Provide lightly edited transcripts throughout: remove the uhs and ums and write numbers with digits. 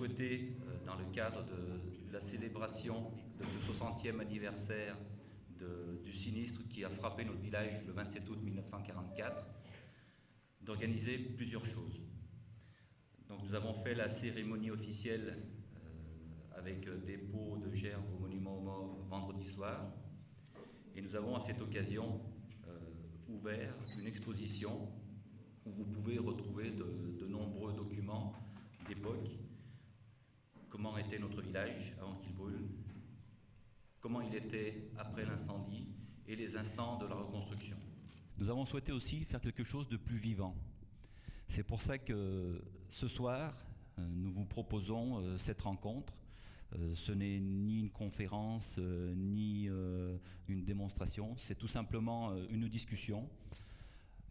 souhaité, dans le cadre de la célébration de ce 60e anniversaire du sinistre qui a frappé notre village le 27 août 1944, d'organiser plusieurs choses. Donc nous avons fait la cérémonie officielle avec dépôt de gerbes au monument aux morts vendredi soir, et nous avons à cette occasion ouvert une exposition où vous pouvez retrouver de nombreux documents d'époque. Comment était notre village avant qu'il brûle, comment il était après l'incendie et les instants de la reconstruction. Nous avons souhaité aussi faire quelque chose de plus vivant. C'est pour ça que ce soir, nous vous proposons cette rencontre. Ce n'est ni une conférence, ni une démonstration, c'est tout simplement une discussion.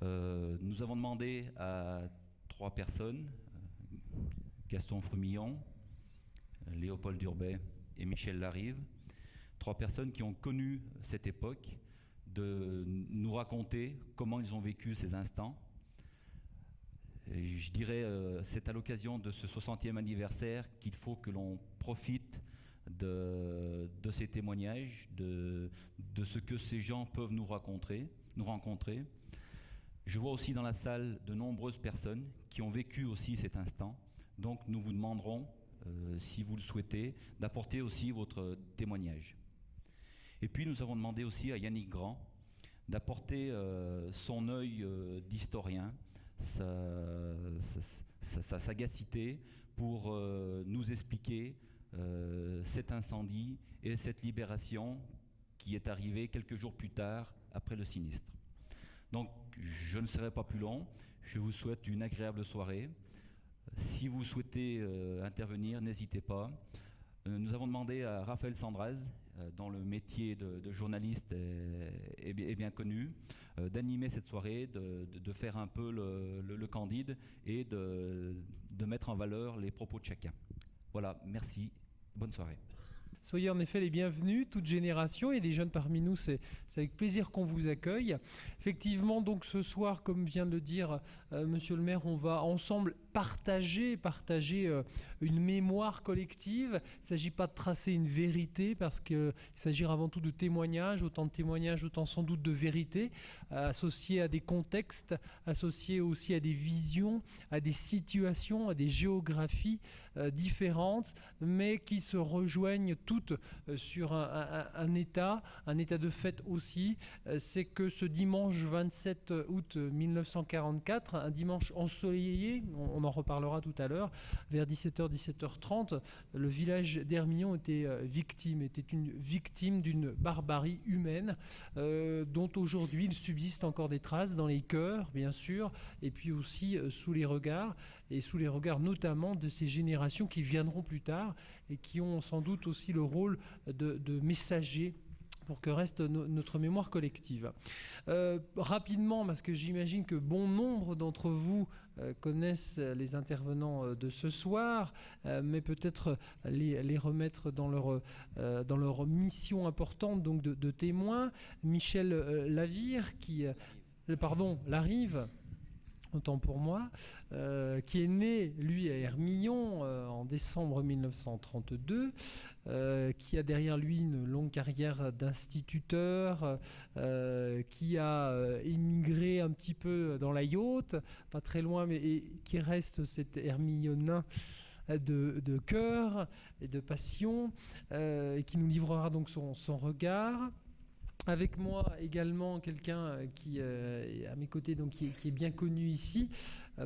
Nous avons demandé à 3 personnes, Gaston Frumillon, Léopold Durbet et Michel Larive, 3 personnes qui ont connu cette époque, de nous raconter comment ils ont vécu ces instants. Et je dirais, c'est à l'occasion de ce 60e anniversaire qu'il faut que l'on profite de ces témoignages, de ce que ces gens peuvent nous rencontrer. Je vois aussi dans la salle de nombreuses personnes qui ont vécu aussi cet instant. Donc nous vous demanderons, si vous le souhaitez, d'apporter aussi votre témoignage. Et puis nous avons demandé aussi à Yannick Grand d'apporter son œil d'historien, sa sagacité pour nous expliquer cet incendie et cette libération qui est arrivée quelques jours plus tard après le sinistre. Donc je ne serai pas plus long, je vous souhaite une agréable soirée. Si vous souhaitez intervenir, n'hésitez pas. Nous avons demandé à Raphaël Sandraz, dont le métier de journaliste est bien connu, d'animer cette soirée, de faire un peu le candide et de mettre en valeur les propos de chacun. Voilà, merci, bonne soirée. Soyez en effet les bienvenus, toute génération, et des jeunes parmi nous, c'est avec plaisir qu'on vous accueille. Effectivement, donc ce soir, comme vient de le dire Monsieur le maire, on va ensemble partager une mémoire collective. Il ne s'agit pas de tracer une vérité, parce qu'il s'agira avant tout de témoignages, autant de témoignages, autant sans doute de vérités, associées à des contextes, associées aussi à des visions, à des situations, à des géographies différentes, mais qui se rejoignent toutes sur un état de fait aussi, c'est que ce dimanche 27 août 1944, un dimanche ensoleillé, on en reparlera tout à l'heure, vers 17h, 17h30, le village d'Hermillon était une victime d'une barbarie humaine dont aujourd'hui il subsiste encore des traces dans les cœurs, bien sûr, et puis aussi sous les regards notamment de ces générations qui viendront plus tard et qui ont sans doute aussi le rôle de messager pour que reste notre mémoire collective. Rapidement, parce que j'imagine que bon nombre d'entre vous connaissent les intervenants de ce soir, mais peut-être les remettre dans leur mission importante donc de témoins. Michel Larive, autant pour moi, qui est né, lui, à Hermillon en décembre 1932, qui a derrière lui une longue carrière d'instituteur, qui a émigré un petit peu dans la Yaute, pas très loin, mais qui reste cet Hermillonin de cœur et de passion, et qui nous livrera donc son regard. Avec moi également quelqu'un qui est à mes côtés, donc qui est bien connu ici,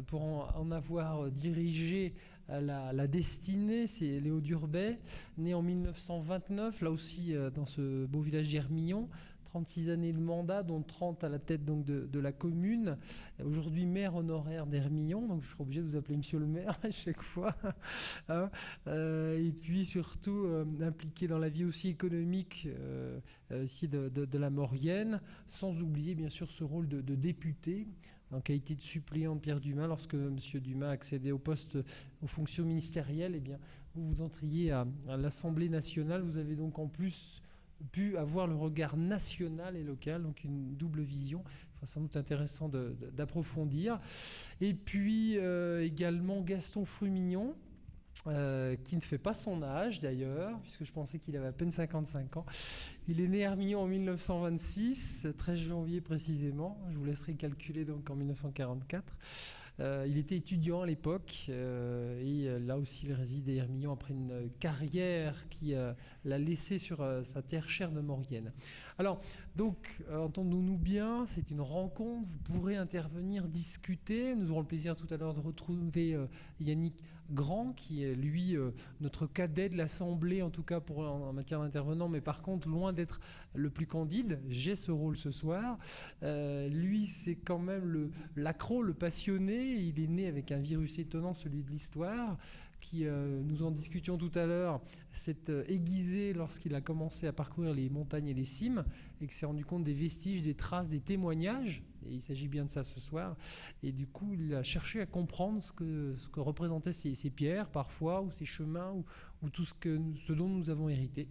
pour en avoir dirigé la destinée, c'est Léo Durbet, né en 1929, là aussi dans ce beau village d'Hermillon, 36 années de mandat, dont 30 à la tête donc de la commune. Aujourd'hui maire honoraire d'Hermillon, donc je serai obligé de vous appeler Monsieur le maire à chaque fois. Hein, et puis surtout impliqué dans la vie aussi économique ici de la Maurienne, sans oublier bien sûr ce rôle de député en qualité de suppléant de Pierre Dumas. Lorsque M. Dumas accédait au poste, aux fonctions ministérielles, eh bien, vous entriez à l'Assemblée nationale. Vous avez donc en plus pu avoir le regard national et local, donc une double vision. Ce sera sans doute intéressant d'approfondir. Et puis également Gaston Frumillon, qui ne fait pas son âge d'ailleurs, puisque je pensais qu'il avait à peine 55 ans. Il est né Hermillon en 1926, 13 janvier précisément. Je vous laisserai calculer donc en 1944. Il était étudiant à l'époque et là aussi il résidait à Hermillon après une carrière qui l'a laissé sur sa terre chère de Maurienne. Alors, donc, entendons-nous bien, c'est une rencontre, vous pourrez intervenir, discuter. Nous aurons le plaisir tout à l'heure de retrouver Yannick Grand, qui est lui notre cadet de l'Assemblée, en tout cas en matière d'intervenant, mais par contre, loin d'être le plus candide, j'ai ce rôle ce soir. Lui, c'est quand même l'accro, le passionné. Il est né avec un virus étonnant, celui de l'histoire, qui, nous en discutions tout à l'heure, s'est aiguisé lorsqu'il a commencé à parcourir les montagnes et les cimes, et qu'il s'est rendu compte des vestiges, des traces, des témoignages, et il s'agit bien de ça ce soir. Et du coup, il a cherché à comprendre ce que représentaient ces pierres, parfois, ou ces chemins, ou tout ce dont nous avons hérité.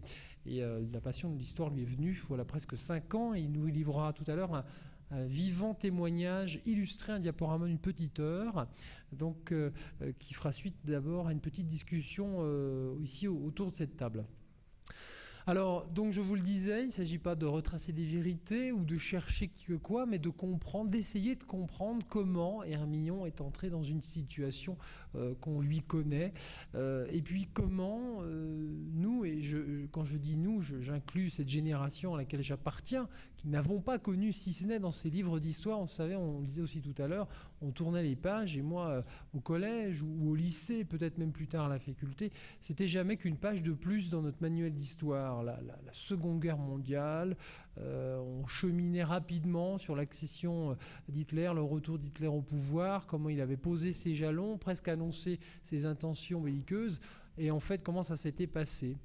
Et la passion de l'histoire lui est venue, voilà presque 5 ans, et il nous livrera tout à l'heure un vivant témoignage illustré, un diaporama d'une petite heure, donc qui fera suite d'abord à une petite discussion ici autour de cette table. Alors, donc je vous le disais, il ne s'agit pas de retracer des vérités ou de chercher qui que quoi, mais de comprendre, d'essayer de comprendre comment Hermillon est entré dans une situation qu'on lui connaît, et puis comment nous, et quand je dis nous, j'inclus cette génération à laquelle j'appartiens, qui n'avons pas connu, si ce n'est dans ces livres d'histoire, vous savez, on le disait aussi tout à l'heure, on tournait les pages, et moi, au collège ou au lycée, peut-être même plus tard à la faculté, c'était jamais qu'une page de plus dans notre manuel d'histoire. La Seconde Guerre mondiale, on cheminait rapidement sur l'accession d'Hitler, le retour d'Hitler au pouvoir, comment il avait posé ses jalons, presque annoncé ses intentions belliqueuses, et en fait, comment ça s'était passé.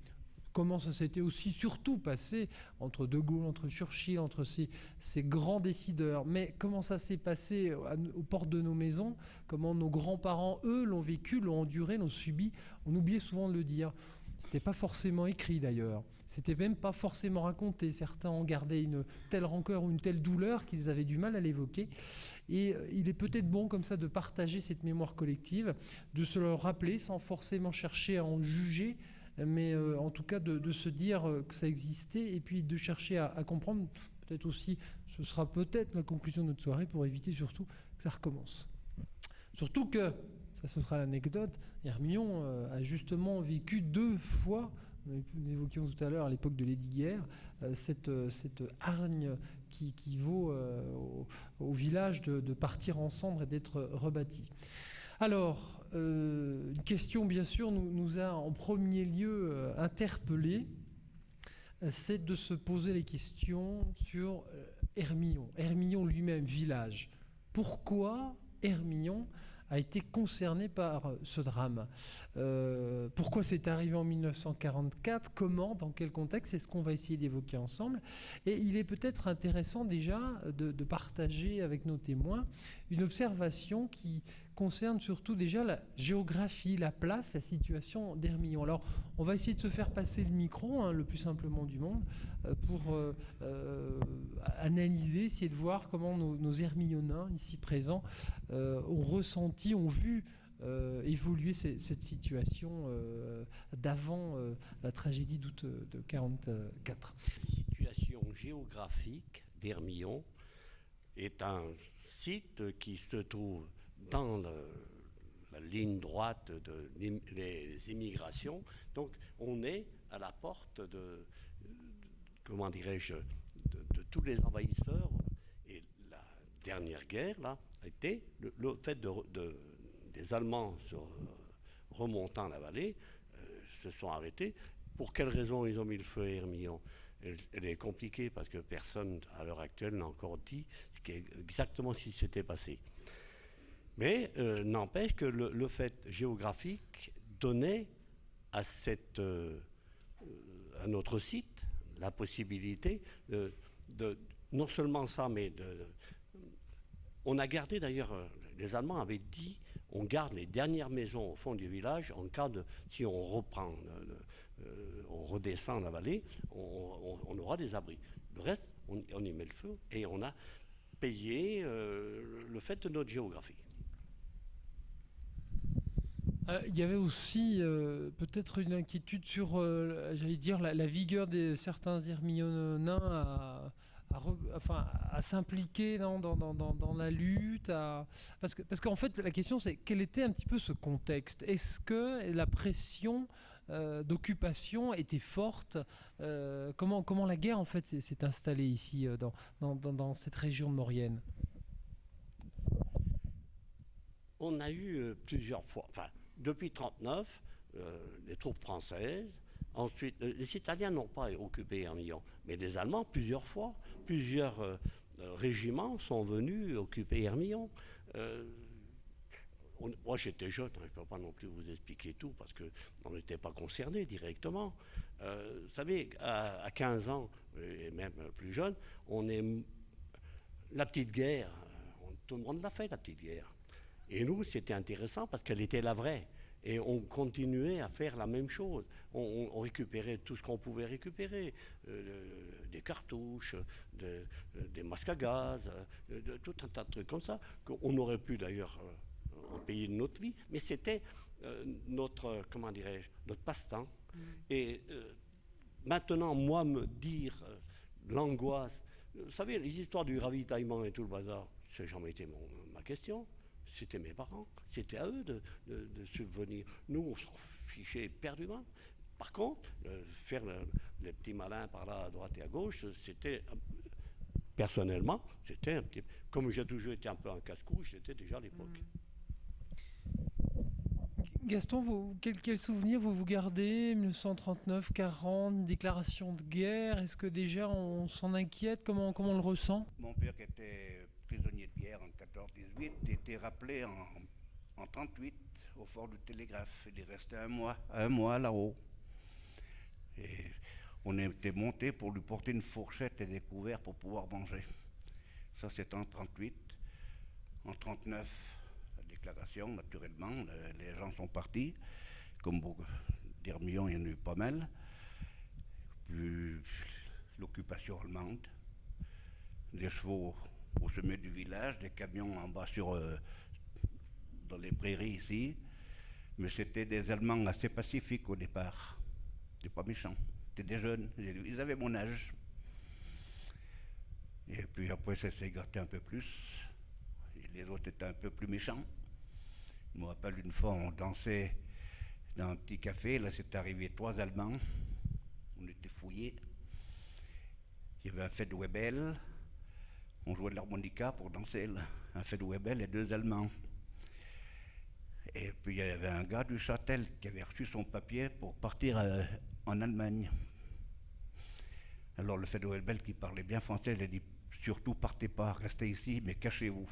Comment ça s'était aussi surtout passé entre De Gaulle, entre Churchill, entre ces grands décideurs. Mais comment ça s'est passé aux portes de nos maisons, comment nos grands-parents, eux, l'ont vécu, l'ont enduré, l'ont subi. On oubliait souvent de le dire. C'était pas forcément écrit d'ailleurs. C'était même pas forcément raconté. Certains en gardaient une telle rancœur ou une telle douleur qu'ils avaient du mal à l'évoquer. Et il est peut-être bon comme ça de partager cette mémoire collective, de se le rappeler sans forcément chercher à en juger, mais en tout cas de se dire que ça existait et puis de chercher à comprendre, peut-être aussi, ce sera peut-être la conclusion de notre soirée pour éviter surtout que ça recommence. Surtout que, ça ce sera l'anecdote, Hermillon a justement vécu 2 fois, nous évoquions tout à l'heure à l'époque de l'édiguerre, cette hargne qui vaut au village de partir en cendres et d'être rebâti. Alors, une question, bien sûr, nous a en premier lieu interpellés, c'est de se poser les questions sur Hermillon. Hermillon lui-même, village. Pourquoi Hermillon a été concerné par ce drame. Pourquoi c'est arrivé en 1944 ? Comment ? Dans quel contexte ? C'est ce qu'on va essayer d'évoquer ensemble. Et il est peut-être intéressant déjà de partager avec nos témoins une observation qui concerne surtout déjà la géographie, la place, la situation d'Hermillon. Alors, on va essayer de se faire passer le micro, le plus simplement du monde, pour analyser, essayer de voir comment nos Hermillonins, ici présents, ont ressenti, ont vu évoluer cette situation d'avant la tragédie d'août de 1944. La situation géographique d'Hermillon est un site qui se trouve dans la ligne droite des immigrations. Donc on est à la porte de tous les envahisseurs. Et la dernière guerre là a été le fait des Allemands remontant la vallée se sont arrêtés. Pour quelles raisons ils ont mis le feu à Hermillon ? Elle est compliquée parce que personne à l'heure actuelle n'a encore dit exactement ce qui s'était passé. Mais n'empêche que le fait géographique donnait à notre site la possibilité de non seulement ça, mais on a gardé d'ailleurs, les Allemands avaient dit, on garde les dernières maisons au fond du village en cas de, si on reprend, on redescend la vallée, on aura des abris. Le reste, on y met le feu et on a payé le fait de notre géographie. Il y avait aussi peut-être une inquiétude sur, j'allais dire, la vigueur de certains Hermionnains à s'impliquer dans la lutte. Parce qu'en fait, la question, c'est quel était un petit peu ce contexte? Est-ce que la pression d'occupation était forte? Comment la guerre, en fait, s'est installée ici, dans cette région de Maurienne? On a eu plusieurs fois, depuis 1939, les troupes françaises. Ensuite, les Italiens n'ont pas occupé Hermillon, mais les Allemands, plusieurs fois, plusieurs régiments sont venus occuper Hermillon. Moi, j'étais jeune, je ne peux pas non plus vous expliquer tout, parce qu'on n'était pas concernés directement. Vous savez, à 15 ans, et même plus jeune, la petite guerre, tout le monde l'a fait, la petite guerre. Et nous, c'était intéressant parce qu'elle était la vraie. Et on continuait à faire la même chose. On récupérait tout ce qu'on pouvait récupérer. Des cartouches, des masques à gaz, tout un tas de trucs comme ça, qu'on aurait pu d'ailleurs en payer de notre vie. Mais c'était notre passe-temps. Et maintenant, moi, me dire l'angoisse, vous savez, les histoires du ravitaillement et tout le bazar, ça n'a jamais été ma question. C'était mes parents, c'était à eux de subvenir. Nous, on s'en fichait éperdument. Par contre, faire les petits malins par là, à droite et à gauche, c'était, personnellement, c'était un petit... Comme j'ai toujours été un peu un casse-couche, c'était déjà à l'époque. Gaston, quel souvenir vous gardez? 1939-40, déclaration de guerre, est-ce que déjà on s'en inquiète? Comment on le ressent? Mon père, qui était prisonnier de guerre en 14-18, était rappelé en 38 au fort du Télégraphe. Il est resté un mois là-haut. Et on était monté pour lui porter une fourchette et des couverts pour pouvoir manger. Ça, c'était en 38. En 39, la déclaration, naturellement, les gens sont partis. Comme beaucoup d'Hermillon, il y en a eu pas mal. Puis l'occupation allemande, les chevaux au sommet du village, des camions en bas dans les prairies ici. Mais c'était des Allemands assez pacifiques au départ. C'était pas méchants. C'était des jeunes. Ils avaient mon âge. Et puis après, ça s'est gâté un peu plus. Et les autres étaient un peu plus méchants. Je me rappelle une fois, on dansait dans un petit café. Là, c'est arrivé 3 Allemands. On était fouillés. Il y avait un fait de Webel. On jouait de l'harmonica pour danser, là. Un fait de Webel et 2 Allemands. Et puis il y avait un gars du Châtel qui avait reçu son papier pour partir en Allemagne. Alors le fait de Webel, qui parlait bien français, il a dit « Surtout partez pas, restez ici, mais cachez-vous ».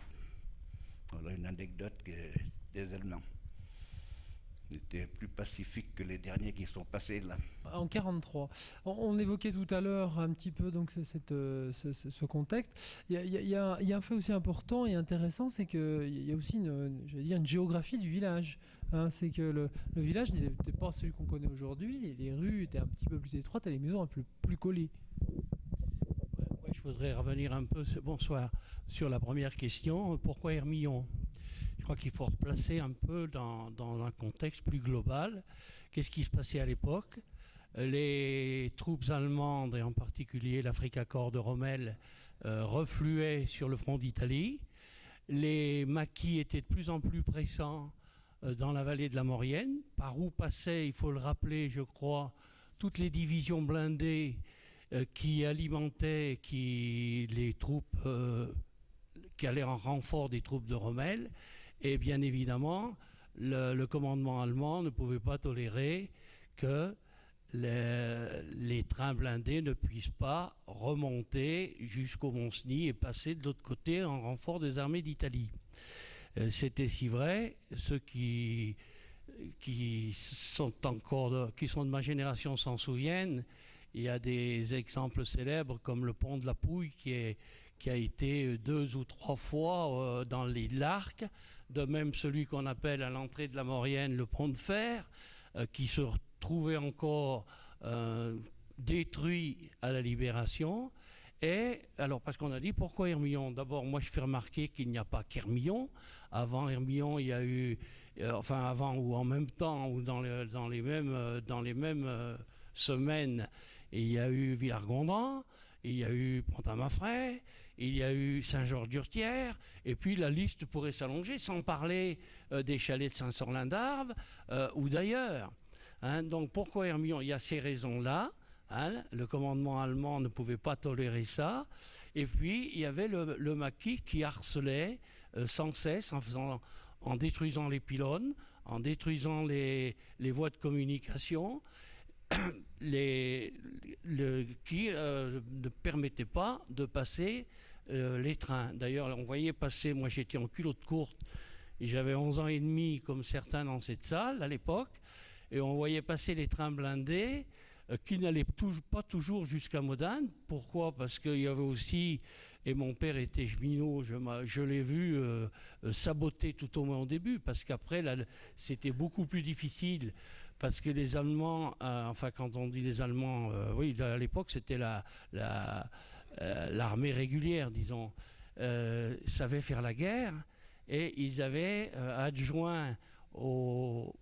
Voilà une anecdote des Allemands. Ils étaient plus pacifiques que les derniers qui sont passés là. En 43, on évoquait tout à l'heure un petit peu donc ce contexte. Il y a un fait aussi important et intéressant, c'est qu'il y a aussi une géographie du village. Hein, c'est que le village n'était pas celui qu'on connaît aujourd'hui. Les rues étaient un petit peu plus étroites et les maisons un peu plus collées. Ouais, je voudrais revenir un peu, bonsoir, sur la première question. Pourquoi Hermillon ? Je crois qu'il faut replacer un peu dans un contexte plus global. Qu'est-ce qui se passait à l'époque ? Les troupes allemandes, et en particulier l'Africa Korps de Rommel, refluaient sur le front d'Italie. Les maquis étaient de plus en plus pressants dans la vallée de la Maurienne, par où passaient, il faut le rappeler, je crois, toutes les divisions blindées qui alimentaient les troupes qui allaient en renfort des troupes de Rommel. Et bien évidemment, le commandement allemand ne pouvait pas tolérer que les trains blindés ne puissent pas remonter jusqu'au Mont-Cenis et passer de l'autre côté en renfort des armées d'Italie. C'était si vrai, ceux qui sont de ma génération s'en souviennent. Il y a des exemples célèbres comme le pont de la Pouille qui a été 2 ou 3 fois dans les Larques, de même celui qu'on appelle à l'entrée de la Maurienne le pont de fer, qui se retrouvait encore détruit à la Libération. Et alors, parce qu'on a dit pourquoi Hermillon ? D'abord, moi je fais remarquer qu'il n'y a pas qu'Hermillon. Avant Hermillon, il y a eu enfin avant ou en même temps, ou dans les mêmes semaines, et il y a eu Villars-Gondran, il y a eu Pont-à-Mafray, il y a eu Saint-Georges-d'Urtière, et puis la liste pourrait s'allonger, sans parler des chalets de Saint-Sorlin-d'Arves ou d'ailleurs. Hein. Donc pourquoi Hermillon? Il y a ces raisons-là. Hein. Le commandement allemand ne pouvait pas tolérer ça. Et puis il y avait le maquis qui harcelait sans cesse en détruisant les pylônes, en détruisant les voies de communication, qui ne permettaient pas de passer les trains. D'ailleurs, on voyait passer, moi j'étais en culotte courte, et j'avais 11 ans et demi, comme certains dans cette salle à l'époque, et on voyait passer les trains blindés qui n'allaient pas toujours jusqu'à Modane. Pourquoi? Parce qu'il y avait aussi, et mon père était cheminot, je l'ai vu saboter tout au moins au début, parce qu'après, c'était beaucoup plus difficile, parce que les Allemands, enfin quand on dit les Allemands, oui, à l'époque c'était l'armée régulière, disons, savait faire la guerre, et ils avaient adjoint aux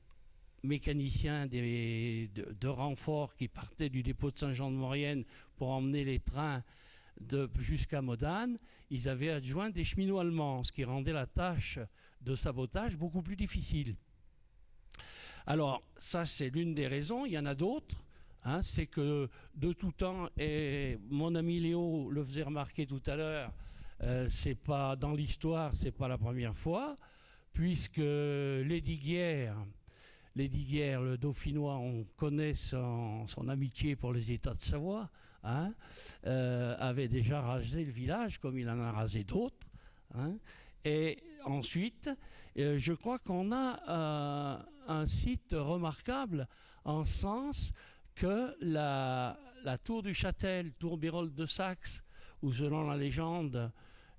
mécaniciens de renfort qui partaient du dépôt de Saint-Jean-de-Maurienne pour emmener les trains jusqu'à Modane, ils avaient adjoint des cheminots allemands, ce qui rendait la tâche de sabotage beaucoup plus difficile. Alors, ça c'est l'une des raisons, il y en a d'autres. Hein, c'est que de tout temps, et mon ami Léo le faisait remarquer tout à l'heure, c'est pas dans l'histoire, c'est pas la première fois, puisque Lady Guerre, le Dauphinois, on connaît son amitié pour les États de Savoie, hein, avait déjà rasé le village, comme il en a rasé d'autres. Hein, et ensuite, je crois qu'on a un site remarquable en sens que la tour du Châtel, tour Bérold de Saxe, où selon la légende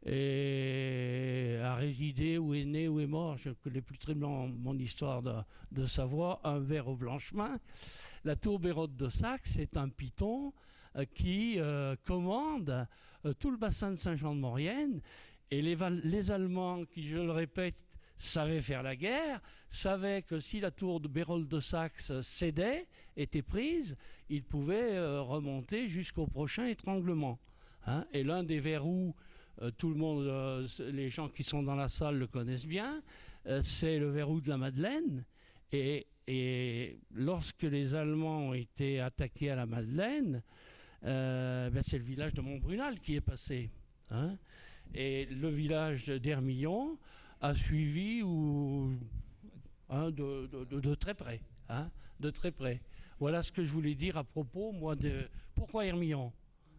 a résidé, ou est né, ou est mort, je ne connais plus très bien mon histoire de Savoie, un ver au Blanchemin. La tour Bérold de Saxe est un python qui commande tout le bassin de Saint-Jean-de-Maurienne, et les Allemands, qui, je le répète, savaient faire la guerre, savaient que si la tour de Bérold de Saxe cédait, était prise, ils pouvaient remonter jusqu'au prochain étranglement. Hein. Et l'un des verrous, tout le monde, les gens qui sont dans la salle le connaissent bien, c'est le verrou de la Madeleine. Et lorsque les Allemands ont été attaqués à la Madeleine, c'est le village de Montbrunal qui est passé. Hein. Et le village d'Hermillon a suivi de très près. Hein, de très près. Voilà ce que je voulais dire à propos, moi, de pourquoi Hermillon.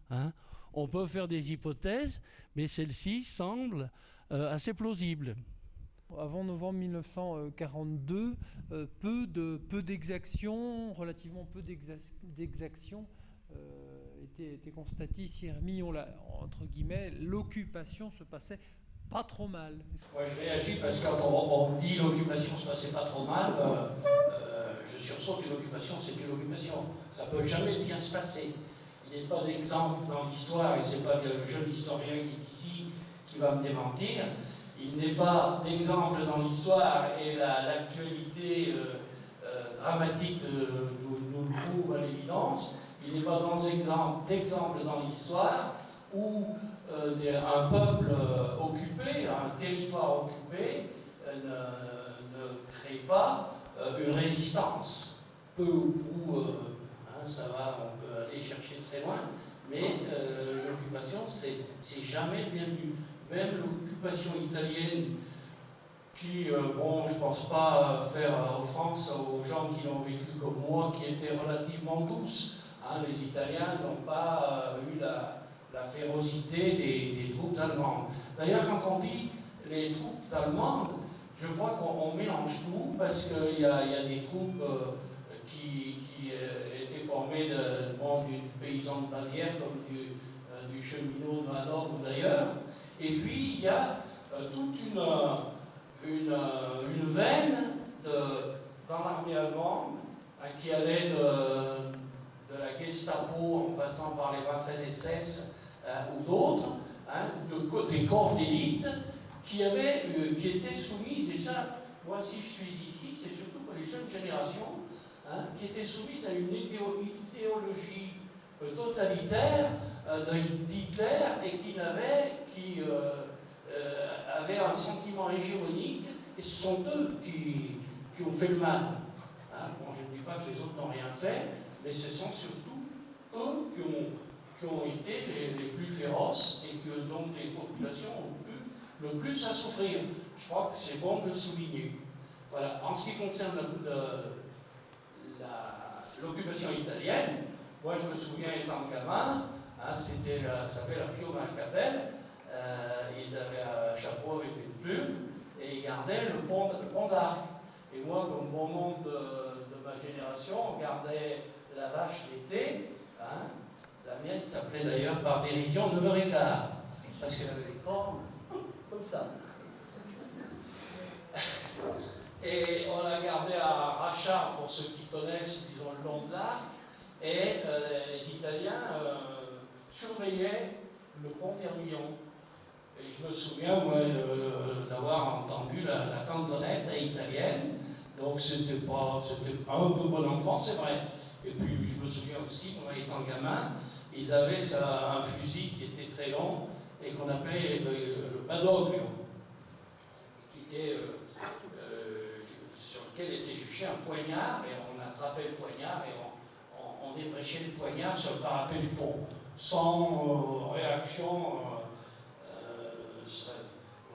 Hein. On peut faire des hypothèses, mais celle-ci semble assez plausible. Avant novembre 1942, peu d'exactions, relativement peu d'exactions étaient constatées ici. Hermillon, entre guillemets, l'occupation se passait pas trop mal. Moi je réagis parce que quand on dit l'occupation se passait pas trop mal, je sursaute que l'occupation c'est une occupation. Ça ne peut jamais bien se passer. Il n'y a pas d'exemple dans l'histoire, et ce n'est pas le jeune historien qui est ici qui va me démentir. Il n'est pas d'exemple dans l'histoire, et l'actualité dramatique nous le prouve à l'évidence. Il n'est pas d'exemple dans l'histoire où un peuple occupé, un territoire occupé, ne crée pas une résistance. Peu ou prou, ça va, on peut aller chercher très loin, mais l'occupation, c'est jamais bienvenu. Même l'occupation italienne, qui, je ne pense pas faire offense aux gens qui l'ont vécu comme moi, qui était relativement douce. Hein, les Italiens n'ont pas eu la férocité des troupes allemandes. D'ailleurs, quand on dit les troupes allemandes, je crois qu'on mélange tout, parce qu'il y a des troupes qui étaient formées du paysan de Bavière, comme du cheminot de Hanovre ou d'ailleurs. Et puis, il y a toute une veine dans l'armée allemande qui allait de la Gestapo en passant par les Waffen-SS ou d'autres, des corps d'élite qui étaient soumis, et ça, moi, si je suis ici, c'est surtout pour les jeunes générations qui étaient soumises à une idéologie totalitaire d'Hitler et qui avaient un sentiment hégémonique, et ce sont eux qui ont fait le mal. Bon, je ne dis pas que les autres n'ont rien fait, mais ce sont surtout eux qui ont été les plus féroces et que donc les populations ont eu le plus à souffrir. Je crois que c'est bon de le souligner. Voilà. En ce qui concerne l'occupation italienne, moi je me souviens étant gamin, ça s'appelait la Pio Marcabelle, ils avaient un chapeau avec une plume et ils gardaient le pont d'Arc. Et moi, comme bon nombre de ma génération, on gardait la vache l'été. La mienne s'appelait d'ailleurs par dérision 9h15, parce qu'elle avait les cornes comme ça. Et on la gardait à Rachat, pour ceux qui connaissent, disons, le long de l'Arc, et les Italiens surveillaient le pont d'Hermillon. Et je me souviens, moi, d'avoir entendu la canzonette italienne, donc c'était un peu bon enfant, c'est vrai. Et puis je me souviens aussi, moi étant gamin, ils avaient un fusil qui était très long et qu'on appelait le badoglio, qui était, sur lequel était juché un poignard, et on attrapait le poignard et on ébréchait le poignard sur le parapet du pont, sans réaction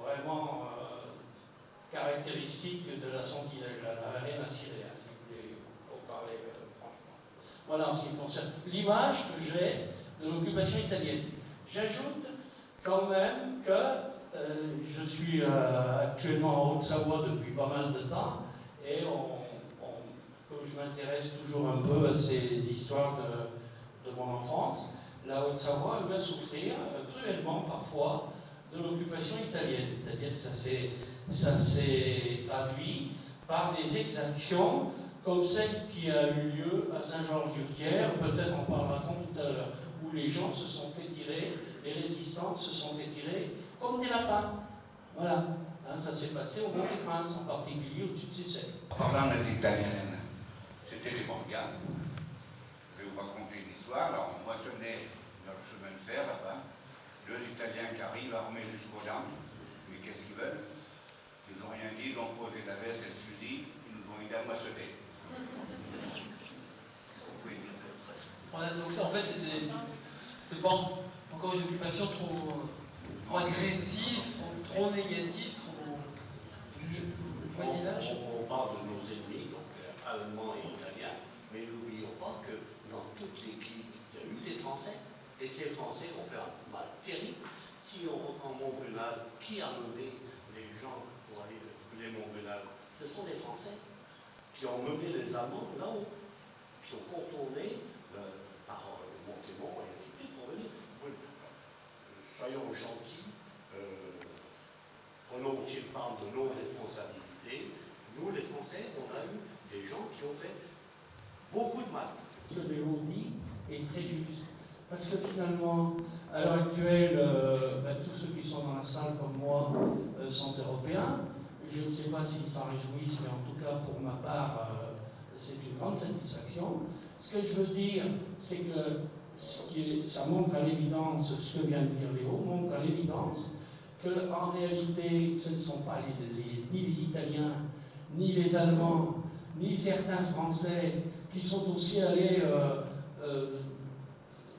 vraiment caractéristique de la sentinelle. Elle n'avait rien à cirer, si vous voulez, pour parler franchement. Voilà en ce qui concerne l'image que j'ai de l'occupation italienne. J'ajoute quand même que je suis actuellement en Haute-Savoie depuis pas mal de temps, et comme je m'intéresse toujours un peu à ces histoires de mon enfance, la Haute-Savoie va souffrir cruellement parfois de l'occupation italienne, c'est-à-dire que ça s'est traduit par des exactions comme celle qui a eu lieu à Saint-Georges-d'Urtière, peut-être en parlera-t-on tout à l'heure, où les gens se sont fait tirer, les résistants se sont fait tirer comme des lapins. Voilà, ça s'est passé au Mont-des-Princes, en particulier au-dessus de Seyssel. En parlant des Italiennes, c'était des Morganes. Je vais vous raconter une histoire. Alors, on moissonnait dans le chemin de fer là-bas. Deux Italiens qui arrivent armés jusqu'aux dents. Mais qu'est-ce qu'ils veulent? Ils n'ont rien dit, ils ont posé la veste et le fusil, ils nous ont aidés à moissonner. Oui. Voilà, donc ça, en fait, c'était pas encore une occupation trop agressive, trop négative, trop voisinage. On parle de nos ennemis, donc allemands et italiens, mais n'oublions pas que dans toute l'équipe, il y a eu des Français, et ces Français ont fait un mal terrible. Si on reprend Montbrunal, qui a mené les gens pour aller les Montbrunal? Ce sont des Français qui ont mené les Allemands là-haut, qui ont contourné par Montémont et ainsi de suite pour venir. Soyons gentils, prenons aussi part de nos responsabilités. Nous, les Français, on a eu des gens qui ont fait beaucoup de mal. Ce que Léo dit est très juste. Parce que finalement, à l'heure actuelle, tous ceux qui sont dans la salle comme moi sont européens. Je ne sais pas s'ils s'en réjouissent, mais en tout cas, pour ma part, c'est une grande satisfaction. Ce que je veux dire, c'est que ça montre à l'évidence, ce que vient de dire Léo, montre à l'évidence qu'en réalité, ce ne sont pas ni les Italiens, ni les Allemands, ni certains Français qui sont aussi allés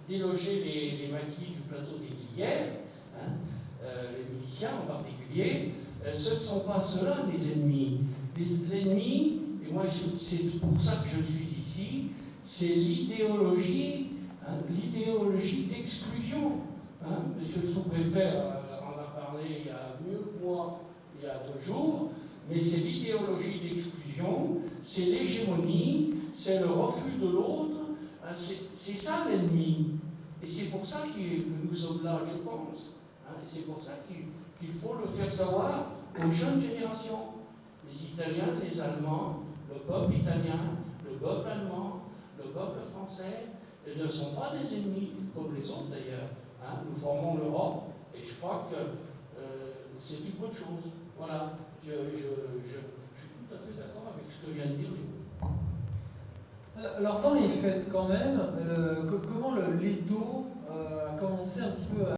déloger les maquis du plateau des Glières, les miliciens en particulier. Ce ne sont pas ceux-là les ennemis. L'ennemi, et moi c'est pour ça que je suis ici, c'est l'idéologie d'exclusion. Monsieur le sous-préfet en a parlé il y a mieux que moi, il y a 2 jours, mais c'est l'idéologie d'exclusion, c'est l'hégémonie, c'est le refus de l'autre, c'est ça l'ennemi. Et c'est pour ça que nous sommes là, je pense. Et c'est pour ça qu'il faut le faire savoir aux jeunes générations. Les Italiens, les Allemands, le peuple italien, le peuple allemand, le peuple français, ils ne sont pas des ennemis, comme les autres d'ailleurs. Nous formons l'Europe, et je crois que c'est une bonne chose. Voilà, je suis Alors dans les faits quand même, comment l'Edo a commencé un petit peu à